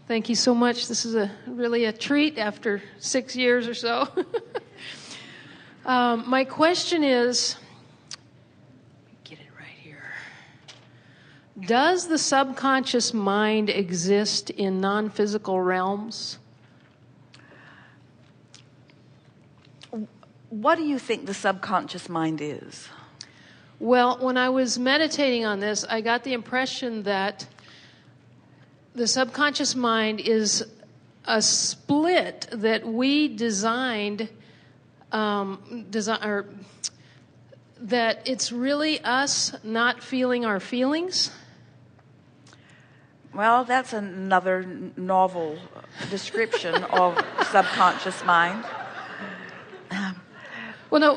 Thank you so much. This is really a treat after 6 years or so. My question is, get it right here. Does the subconscious mind exist in non-physical realms? What do you think the subconscious mind is? Well, when I was meditating on this, I got the impression that the subconscious mind is a split that we designed, that it's really us not feeling our feelings. Well, that's another novel description of subconscious mind. Well, no,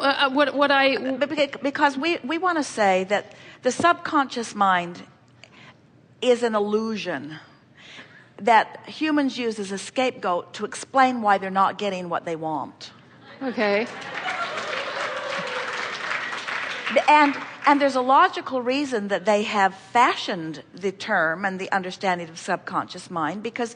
because we want to say that the subconscious mind is an illusion that humans use as a scapegoat to explain why they're not getting what they want. Okay. And there's a logical reason that they have fashioned the term and the understanding of subconscious mind, because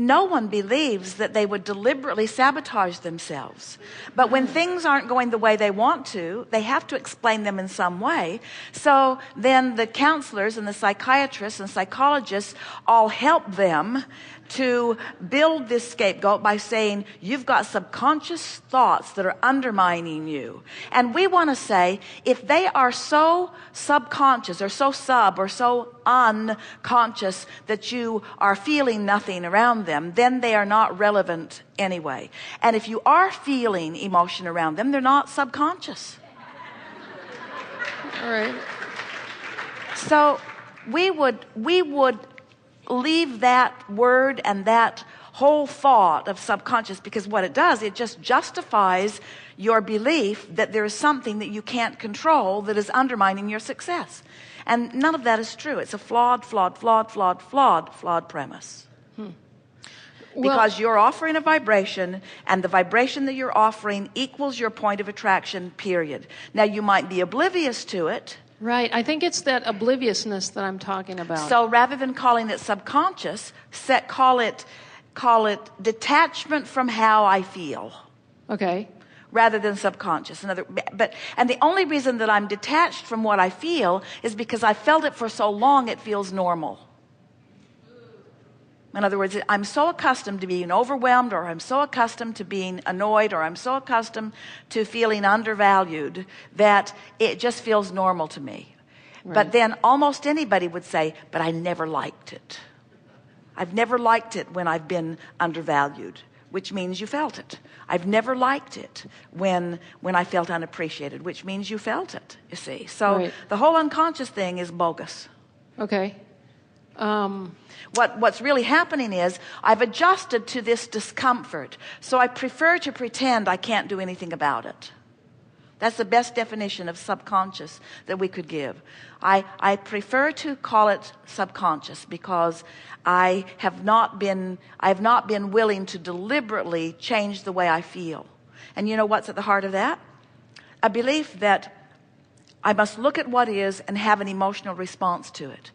no one believes that they would deliberately sabotage themselves. But when things aren't going the way they want to, they have to explain them in some way. So then the counselors and the psychiatrists and psychologists all help them to build this scapegoat by saying, you've got subconscious thoughts that are undermining you. And we want to say, if they are so subconscious or so unconscious that you are feeling nothing around them, then they are not relevant anyway. And if you are feeling emotion around them, they're not subconscious. All right. So we would leave that word and that whole thought of subconscious, because what it does, it just justifies your belief that there is something that you can't control that is undermining your success. And none of that is true. It's a flawed premise. Because you're offering a vibration, and the vibration that you're offering equals your point of attraction, period. Now, you might be oblivious to it. Right. I think it's that obliviousness that I'm talking about. So rather than calling it subconscious, call it detachment from how I feel. Okay. Rather than subconscious. And the only reason that I'm detached from what I feel is because I felt it for so long it feels normal. In other words, I'm so accustomed to being overwhelmed, or I'm so accustomed to being annoyed, or I'm so accustomed to feeling undervalued that it just feels normal to me. Right. But then almost anybody would say, but I never liked it. I've never liked it when I've been undervalued, which means you felt it. I've never liked it when I felt unappreciated, which means you felt it, you see. So right. The whole unconscious thing is bogus. Okay. What's really happening is I've adjusted to this discomfort, so I prefer to pretend I can't do anything about it. That's the best definition of subconscious that we could give. I prefer to call it subconscious because I have not been willing to deliberately change the way I feel. And you know what's at the heart of that? A belief that I must look at what is and have an emotional response to it.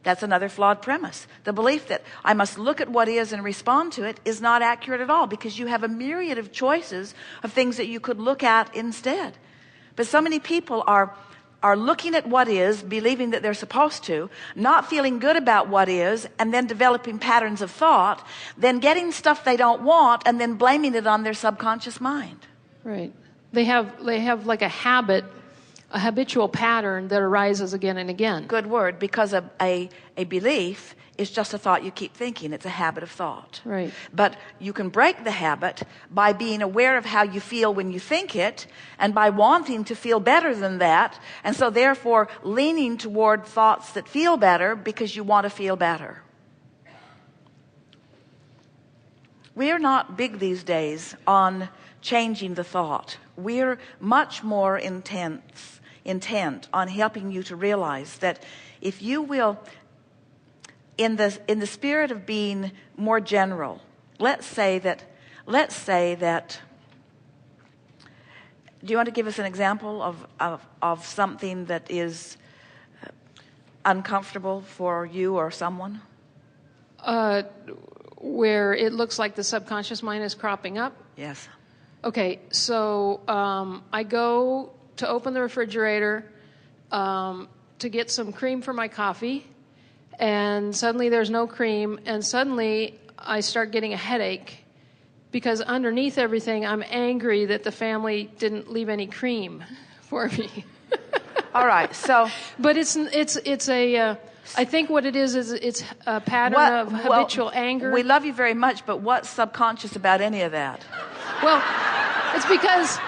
That's another flawed premise. The belief that I must look at what is and respond to it is not accurate at all, because you have a myriad of choices of things that you could look at instead. But so many people are looking at what is, believing that they're supposed to, not feeling good about what is, and then developing patterns of thought, then getting stuff they don't want, and then blaming it on their subconscious mind. Right. They have like a habitual pattern that arises again and again. Good word, because a belief is just a thought you keep thinking. It's a habit of thought. Right. But you can break the habit by being aware of how you feel when you think it, and by wanting to feel better than that, and so therefore leaning toward thoughts that feel better because you want to feel better. We are not big these days on changing the thought. We're much more intent on helping you to realize that if you will, in the spirit of being more general, let's say that do you want to give us an example of something that is uncomfortable for you or someone? where it looks like the subconscious mind is cropping up? Yes. Okay, so I go to open the refrigerator to get some cream for my coffee, and suddenly there's no cream, and suddenly I start getting a headache because underneath everything I'm angry that the family didn't leave any cream for me. All right, so... But it's a... I think what it is it's a pattern of habitual anger. We love you very much, but what's subconscious about any of that? Well, it's because...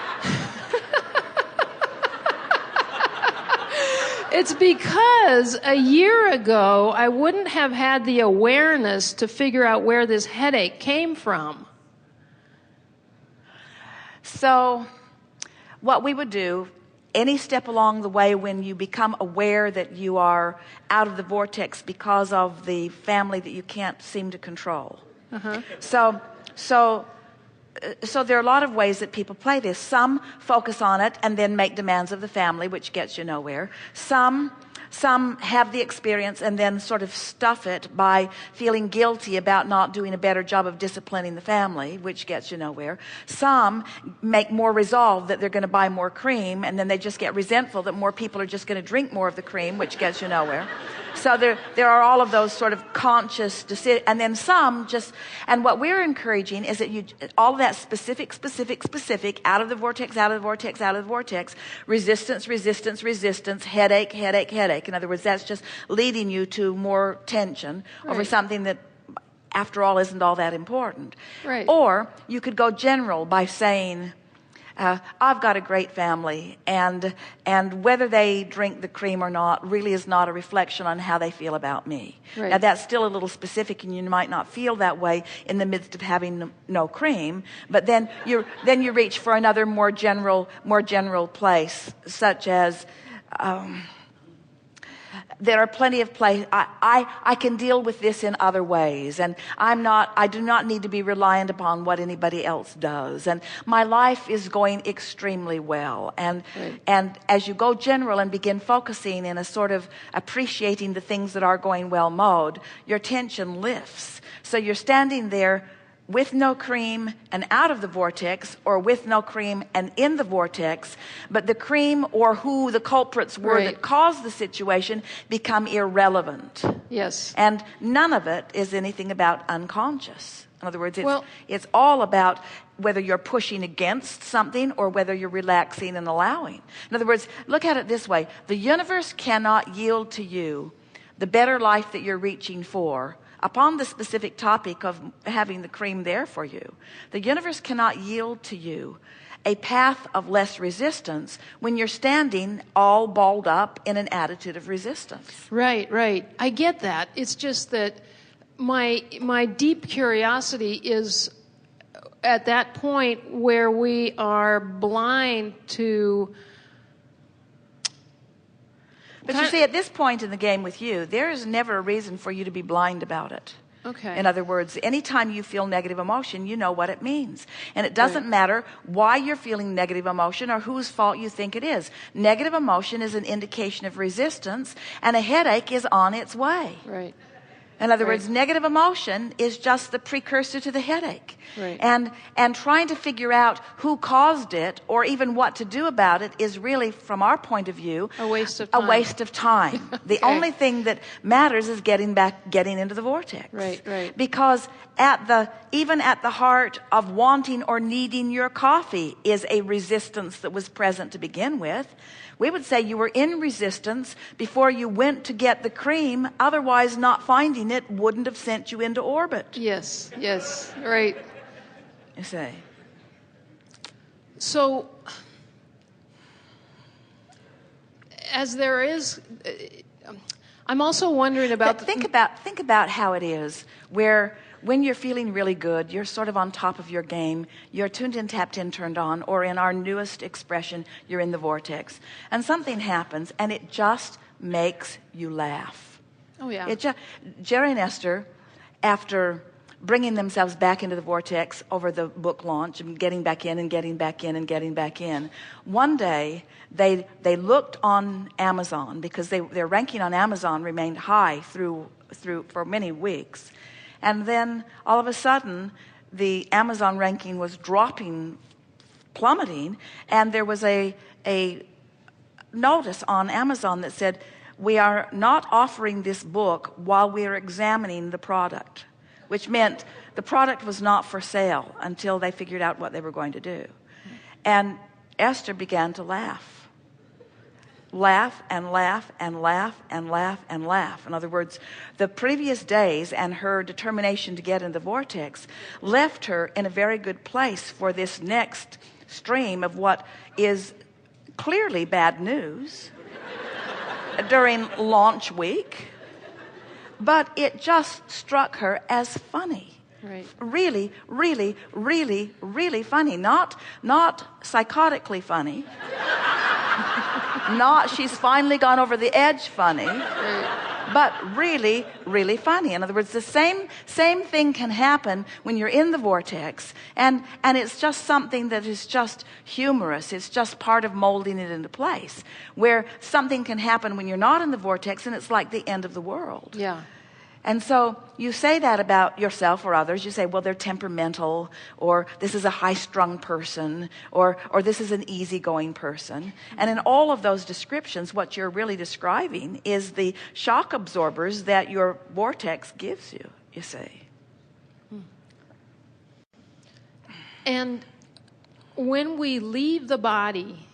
It's because a year ago, I wouldn't have had the awareness to figure out where this headache came from. So, what we would do, any step along the way when you become aware that you are out of the vortex because of the family that you can't seem to control. Uh-huh. So there are a lot of ways that people play this. Some focus on it and then make demands of the family, which gets you nowhere. Some have the experience and then sort of stuff it by feeling guilty about not doing a better job of disciplining the family, which gets you nowhere. Some make more resolve that they're going to buy more cream, and then they just get resentful that more people are just going to drink more of the cream, which gets you nowhere. So there are all of those sort of conscious decisions, and then some just, and what we're encouraging is that you, all of that specific, out of the vortex, resistance, headache. In other words, that's just leading you to more tension over something that, after all, isn't all that important. Right. Or you could go general by saying, I've got a great family, and whether they drink the cream or not really is not a reflection on how they feel about me. Right. Now that's still a little specific, and you might not feel that way in the midst of having no cream. But then you reach for another more general place, such as. There are plenty of places. I can deal with this in other ways, and I do not need to be reliant upon what anybody else does, and my life is going extremely well. And as you go general and begin focusing in a sort of appreciating the things that are going well mode, your tension lifts. So you're standing there with no cream and out of the vortex, or with no cream and in the vortex, but the cream or who the culprits were that caused the situation become irrelevant. Yes. And none of it is anything about unconscious. In other words, it's all about whether you're pushing against something or whether you're relaxing and allowing. In other words, look at it this way. The universe cannot yield to you the better life that you're reaching for upon the specific topic of having the cream there for you. The universe cannot yield to you a path of less resistance when you're standing all balled up in an attitude of resistance. Right. I get that. It's just that my deep curiosity is at that point where we are blind to... But you see, at this point in the game with you, there is never a reason for you to be blind about it. Okay. In other words, anytime you feel negative emotion, you know what it means. And it doesn't matter why you're feeling negative emotion or whose fault you think it is. Negative emotion is an indication of resistance, and a headache is on its way. Right. In other words, negative emotion is just the precursor to the headache. Right. And trying to figure out who caused it or even what to do about it is really, from our point of view, a waste of time. The only thing that matters is getting into the vortex. Right. Because even at the heart of wanting or needing your coffee is a resistance that was present to begin with. We would say you were in resistance before you went to get the cream. Otherwise, not finding it wouldn't have sent you into orbit. Yes, right. You say. So, as there is, I'm also wondering about... Think about how it is where... When you're feeling really good, you're sort of on top of your game, you're tuned in, tapped in, turned on, or in our newest expression, you're in the vortex. And something happens, and it just makes you laugh. Oh, yeah. Jerry and Esther, after bringing themselves back into the vortex over the book launch, and getting back in, one day they looked on Amazon, because their ranking on Amazon remained high through for many weeks. And then all of a sudden, the Amazon ranking was plummeting, and there was a notice on Amazon that said, we are not offering this book while we are examining the product, which meant the product was not for sale until they figured out what they were going to do. And Esther began to laugh and laugh and laugh and laugh and laugh. In other words, the previous days and her determination to get in the vortex left her in a very good place for this next stream of what is clearly bad news during launch week. But it just struck her as funny. Right. Really, really, really, really funny. Not psychotically funny. Not she's finally gone over the edge funny. Right. But really, really funny. In other words, the same thing can happen when you're in the vortex, and it's just something that is just humorous. It's just part of molding it into place. Where something can happen when you're not in the vortex, and it's like the end of the world. Yeah. And so you say that about yourself or others. You say, well, they're temperamental, or this is a high-strung person, or this is an easygoing person. And in all of those descriptions, what you're really describing is the shock absorbers that your vortex gives you, you see. And when we leave the body,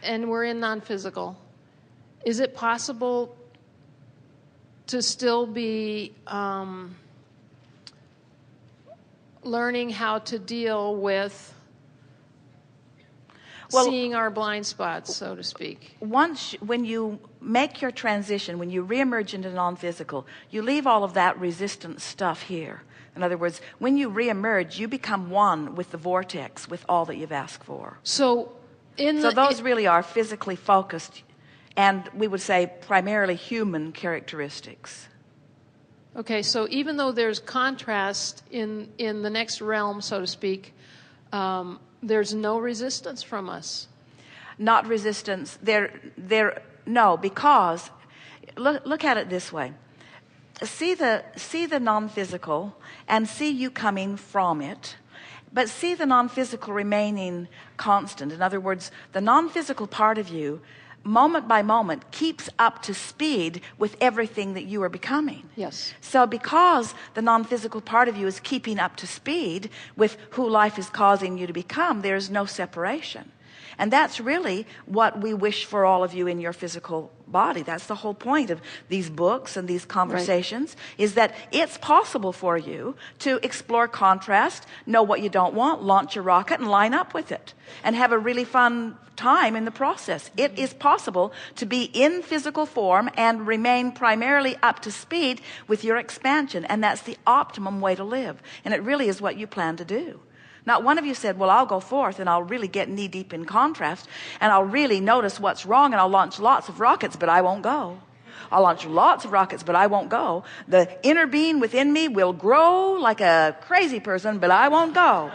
and we're in non-physical, is it possible to still be learning how to deal with seeing our blind spots, so to speak? When you make your transition, when you reemerge into non-physical, you leave all of that resistant stuff here. In other words, when you reemerge, you become one with the vortex, with all that you've asked for. So those really are physically focused, and we would say primarily human characteristics. Okay, so even though there's contrast in the next realm, so to speak, there's no resistance from us. Not resistance. No, because look at it this way. See the non-physical and see you coming from it, but see the non-physical remaining constant. In other words, the non-physical part of you, moment by moment, keeps up to speed with everything that you are becoming. Yes. So because the non-physical part of you is keeping up to speed with who life is causing you to become, there's no separation. And that's really what we wish for all of you in your physical body. That's the whole point of these books and these conversations, is that it's possible for you to explore contrast, know what you don't want, launch a rocket and line up with it, and have a really fun time in the process. It is possible to be in physical form and remain primarily up to speed with your expansion, and that's the optimum way to live. And it really is what you plan to do. Not one of you said, well, I'll go forth and I'll really get knee deep in contrast and I'll really notice what's wrong and I'll launch lots of rockets, but I won't go. I'll launch lots of rockets, but I won't go. The inner being within me will grow like a crazy person, but I won't go.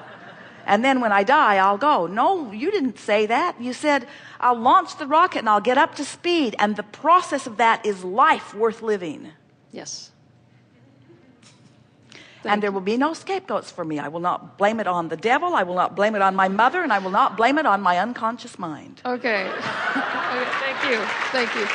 And then when I die, I'll go. No, you didn't say that. You said, I'll launch the rocket and I'll get up to speed. And the process of that is life worth living. Yes. And there will be no scapegoats for me. I will not blame it on the devil. I will not blame it on my mother. And I will not blame it on my unconscious mind. Okay. Okay. Thank you. Thank you.